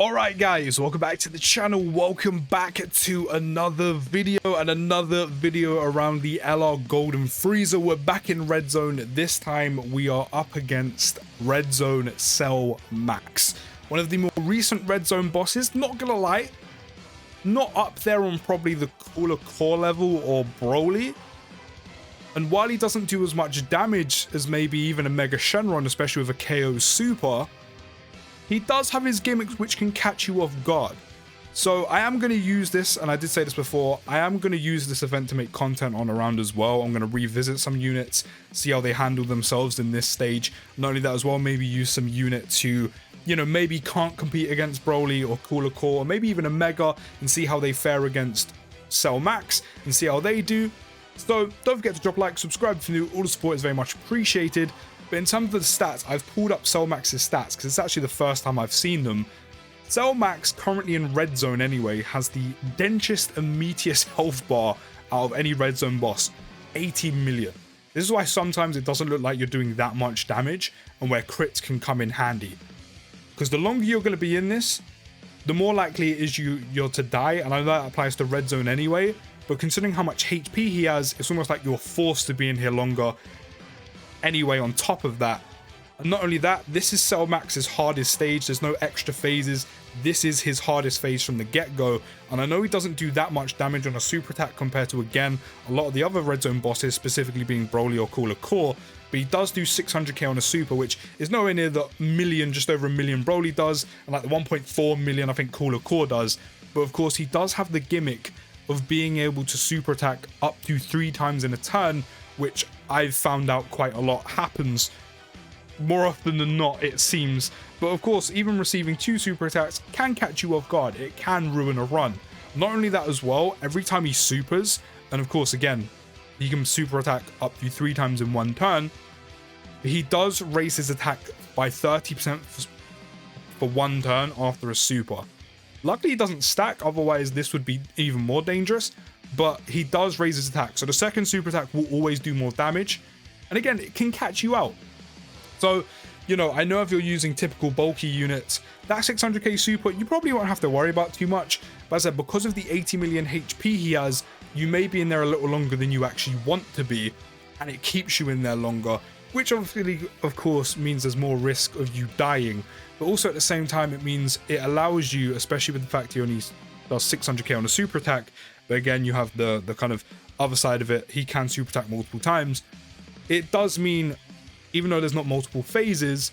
Alright guys, welcome back to the channel. Welcome back to another video around the LR Golden Frieza. We're back in Red Zone. This time we are up against Red Zone Cell Max, one of the more recent Red Zone bosses. Not gonna lie, not up there on probably the cooler core level or Broly. And while he doesn't do as much damage as maybe even a Mega Shenron, especially with a KO Super, he does have his gimmicks which can catch you off guard. So I am going to use this, and I did say this before, I am going to use this event to make content on around as well. I'm going to revisit some units, see how they handle themselves in this stage. Not only that as well, maybe use some units who, you know, maybe can't compete against Broly or Cooler Core, or maybe even a Mega, and see how they fare against Cell Max, and see how they do. So don't forget to drop a like, subscribe if you're new, all the support is very much appreciated. But in terms of the stats, I've pulled up Cell Max's stats because it's actually the first time I've seen them. Cell Max, currently in Red Zone anyway, has the densest and meatiest health bar out of any Red Zone boss, 80 million. This is why sometimes it doesn't look like you're doing that much damage and where crits can come in handy. Because the longer you're going to be in this, the more likely it is you're to die, and I know that applies to Red Zone anyway, but considering how much HP he has, it's almost like you're forced to be in here longer anyway on top of that. And not only that, this is Cell Max's hardest stage. There's no extra phases. This is his hardest phase from the get-go. And I know he doesn't do that much damage on a super attack compared to, again, a lot of the other Red Zone bosses, specifically being Broly or Cooler Core, but he does do 600k on a super, which is nowhere near the million, just over a million Broly does, and like the 1.4 million I think Cooler Core does. But of course, he does have the gimmick of being able to super attack up to 3 times in a turn, which I've found out quite a lot happens more often than not, it seems. But of course, even receiving 2 super attacks can catch you off guard. It can ruin a run. Not only that as well, every time he supers, and of course again, he can super attack up to 3 times in 1 turn, he does raise his attack by 30% for 1 turn after a super. Luckily he doesn't stack, otherwise this would be even more dangerous, but he does raise his attack. So the second super attack will always do more damage, and again, it can catch you out. So, you know, I know if you're using typical bulky units, that 600k super, you probably won't have to worry about too much. But as I said, because of the 80 million HP he has, you may be in there a little longer than you actually want to be, and it keeps you in there longer, which obviously, of course, means there's more risk of you dying. But also at the same time, it means it allows you, especially with the fact he only does 600k on a super attack, but again, you have the kind of other side of it, he can super attack multiple times. It does mean, even though there's not multiple phases,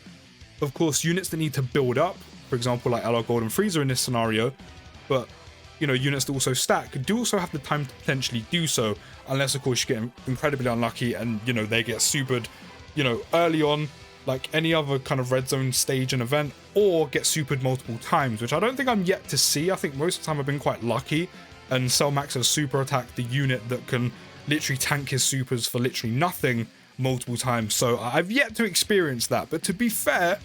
of course, units that need to build up, for example, like LR Golden Frieza in this scenario, but, you know, units that also stack, do also have the time to potentially do so, unless, of course, you get incredibly unlucky and, you know, they get supered, you know, early on, like any other kind of Red Zone stage and event, or get supered multiple times, which I don't think I'm yet to see. I think most of the time I've been quite lucky, and Cell Max has super attacked the unit that can literally tank his supers for literally nothing multiple times. So I've yet to experience that. But to be fair,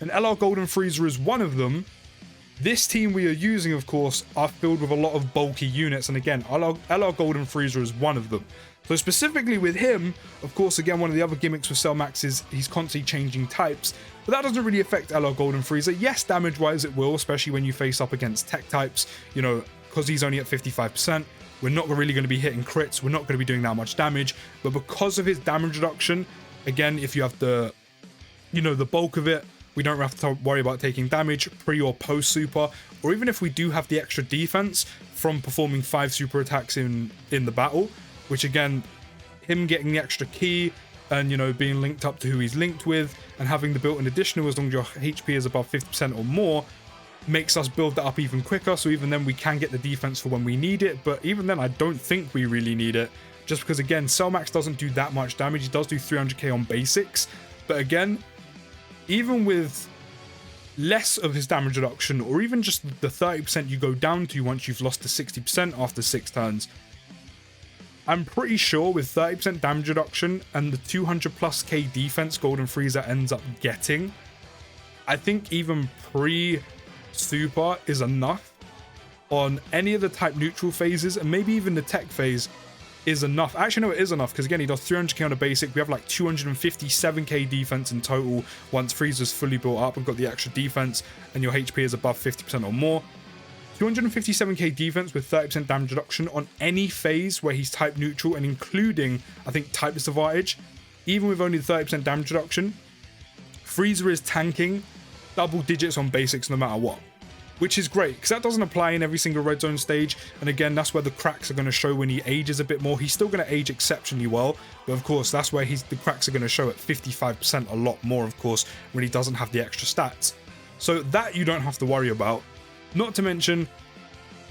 and LR Golden Frieza is one of them, this team we are using, of course, are filled with a lot of bulky units. And again, LR Golden Frieza is one of them. So specifically with him, of course, again, one of the other gimmicks with Cell Max is he's constantly changing types. But that doesn't really affect LR Golden Frieza. Yes, damage-wise it will, especially when you face up against tech types, you know, because he's only at 55%. We're not really going to be hitting crits. We're not going to be doing that much damage. But because of his damage reduction, again, if you have the, you know, the bulk of it, we don't have to worry about taking damage pre or post super. Or even if we do have the extra defense from performing 5 super attacks in the battle, which again, him getting the extra key and, you know, being linked up to who he's linked with and having the built-in additional as long as your HP is above 50% or more, makes us build that up even quicker. So even then we can get the defense for when we need it, but even then I don't think we really need it, just because again, Cell Max doesn't do that much damage. He does do 300k on basics, but again, even with less of his damage reduction, or even just the 30% you go down to once you've lost to 60% after 6 turns, I'm pretty sure with 30% damage reduction and the 200 plus k defense Golden Frieza ends up getting, I think even pre-super is enough on any of the type neutral phases, and maybe even the tech phase, is enough. Actually, no, it is enough, because again, he does 300k on a basic. We have like 257k defense in total once Frieza's fully built up and got the extra defense, and your HP is above 50% or more. 257k defense with 30% damage reduction on any phase where he's type neutral, and including, I think, type disadvantage. Even with only the 30% damage reduction, Frieza is tanking double digits on basics no matter what, which is great, because that doesn't apply in every single red zone stage. And again, that's where the cracks are going to show when he ages a bit more. He's still going to age exceptionally well, but of course, that's where the cracks are going to show at 55%, a lot more, of course, when he doesn't have the extra stats. So that you don't have to worry about. Not to mention,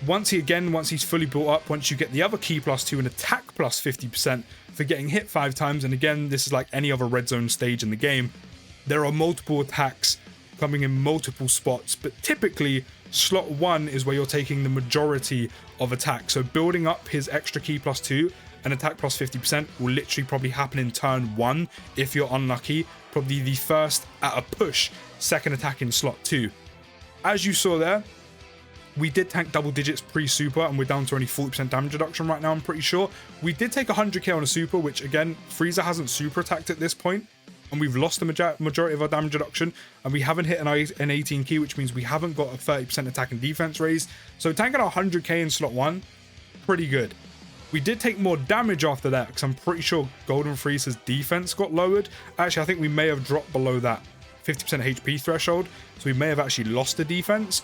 once he's fully built up, once you get the other key +2 and attack +50% for getting hit 5 times, and again, this is like any other red zone stage in the game, there are multiple attacks coming in multiple spots, but typically slot 1 is where you're taking the majority of attacks. So building up his extra key +2 and attack +50% will literally probably happen in turn 1 if you're unlucky, probably the first at a push second attack in slot 2. As you saw there, we did tank double digits pre-super, and we're down to only 40% damage reduction right now, I'm pretty sure. We did take 100k on a super, which again, Frieza hasn't super attacked at this point, and we've lost the majority of our damage reduction, and we haven't hit an 18 key, which means we haven't got a 30% attack and defense raise. So tanking 100k in slot 1, pretty good. We did take more damage after that, because I'm pretty sure Golden Frieza's defense got lowered. Actually, I think we may have dropped below that 50% HP threshold, so we may have actually lost the defense.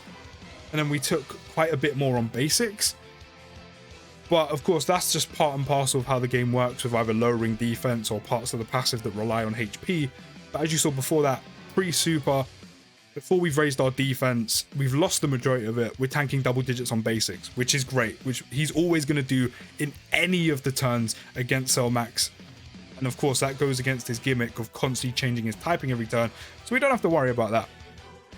And then we took quite a bit more on basics. But of course, that's just part and parcel of how the game works, with either lowering defense or parts of the passive that rely on HP. But as you saw before that, pre-super, before we've raised our defense, we've lost the majority of it. We're tanking double digits on basics, which is great, which he's always going to do in any of the turns against Cell Max. And of course, that goes against his gimmick of constantly changing his typing every turn. So we don't have to worry about that.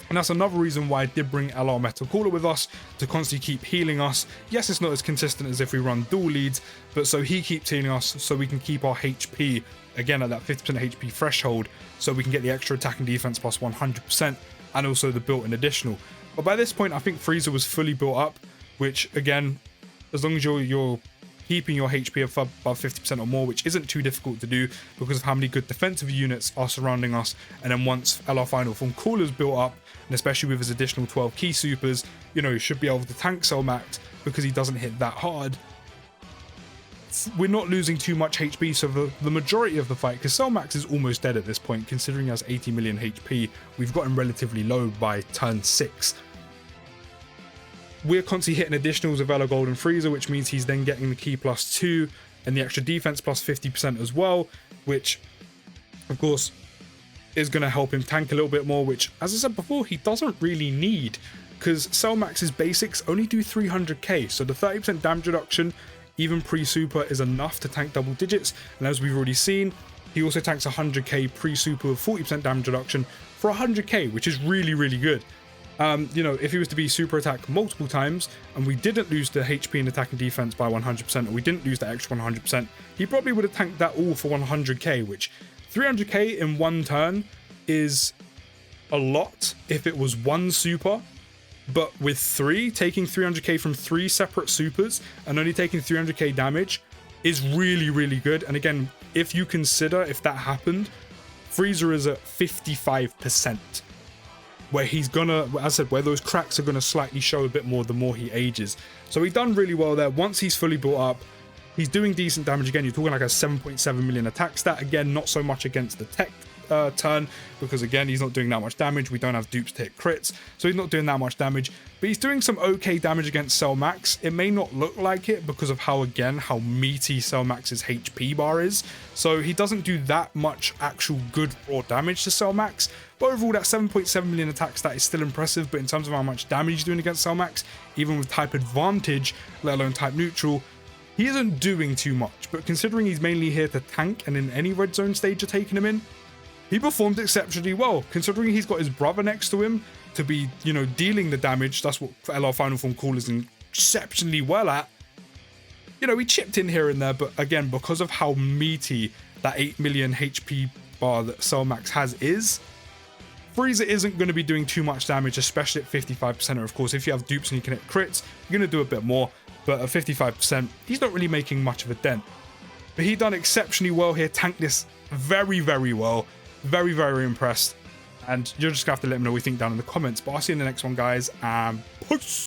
And that's another reason why I did bring LR Metal Cooler with us, to constantly keep healing us. Yes, it's not as consistent as if we run dual leads, but so he keeps healing us so we can keep our HP, again, at that 50% HP threshold, so we can get the extra attack and defense plus 100%, and also the built-in additional. But by this point, I think Frieza was fully built up, which, again, as long as you're keeping your HP above 50% or more, which isn't too difficult to do because of how many good defensive units are surrounding us. And then once LR Final Form Cooler's built up, and especially with his additional 12 key supers, you know, he should be able to tank Cell Max because he doesn't hit that hard. We're not losing too much HP, so the majority of the fight, because Cell Max is almost dead at this point, considering he has 80 million HP, we've got him relatively low by turn 6. We're constantly hitting additionals of LR Golden Frieza, which means he's then getting the key +2 and the extra defense +50% as well, which, of course, is going to help him tank a little bit more, which, as I said before, he doesn't really need, because Cell Max's basics only do 300k, so the 30% damage reduction, even pre-super, is enough to tank double digits. And as we've already seen, he also tanks 100k pre-super with 40% damage reduction for 100k, which is really, really good. You know, if he was to be super attack multiple times and we didn't lose the HP and attack and defense by 100%, or we didn't lose the extra 100%, he probably would have tanked that all for 100k, which 300k in one turn is a lot if it was one super, but with 3, taking 300k from 3 separate supers and only taking 300k damage is really, really good. And again, if you consider if that happened, Frieza is at 55%. Where he's gonna, as I said, where those cracks are gonna slightly show a bit more the more he ages. So he's done really well there. Once he's fully built up, he's doing decent damage. Again, you're talking like a 7.7 million attack stat. Again, not so much against the tech turn, because again, he's not doing that much damage. We don't have dupes to hit crits, so he's not doing that much damage, but he's doing some okay damage against Cell Max. It may not look like it because of how meaty Cell Max's HP bar is, so he doesn't do that much actual good raw damage to Cell Max, but overall that 7.7 million attack stat is still impressive. But in terms of how much damage he's doing against Cell Max, even with type advantage, let alone type neutral, he isn't doing too much. But considering he's mainly here to tank, and in any red zone stage you're taking him in, he performed exceptionally well, considering he's got his brother next to him to be, you know, dealing the damage. That's what LR Final Form Cooler is exceptionally well at. You know, he chipped in here and there, but again, because of how meaty that 8 million HP bar that Cell Max has is, Frieza isn't going to be doing too much damage, especially at 55%. Or of course, if you have dupes and you can hit crits, you're going to do a bit more. But at 55%, he's not really making much of a dent. But he done exceptionally well here, tanked this very, very well. Very, very impressed. And you're just going to have to let me know what you think down in the comments. But I'll see you in the next one, guys. And peace.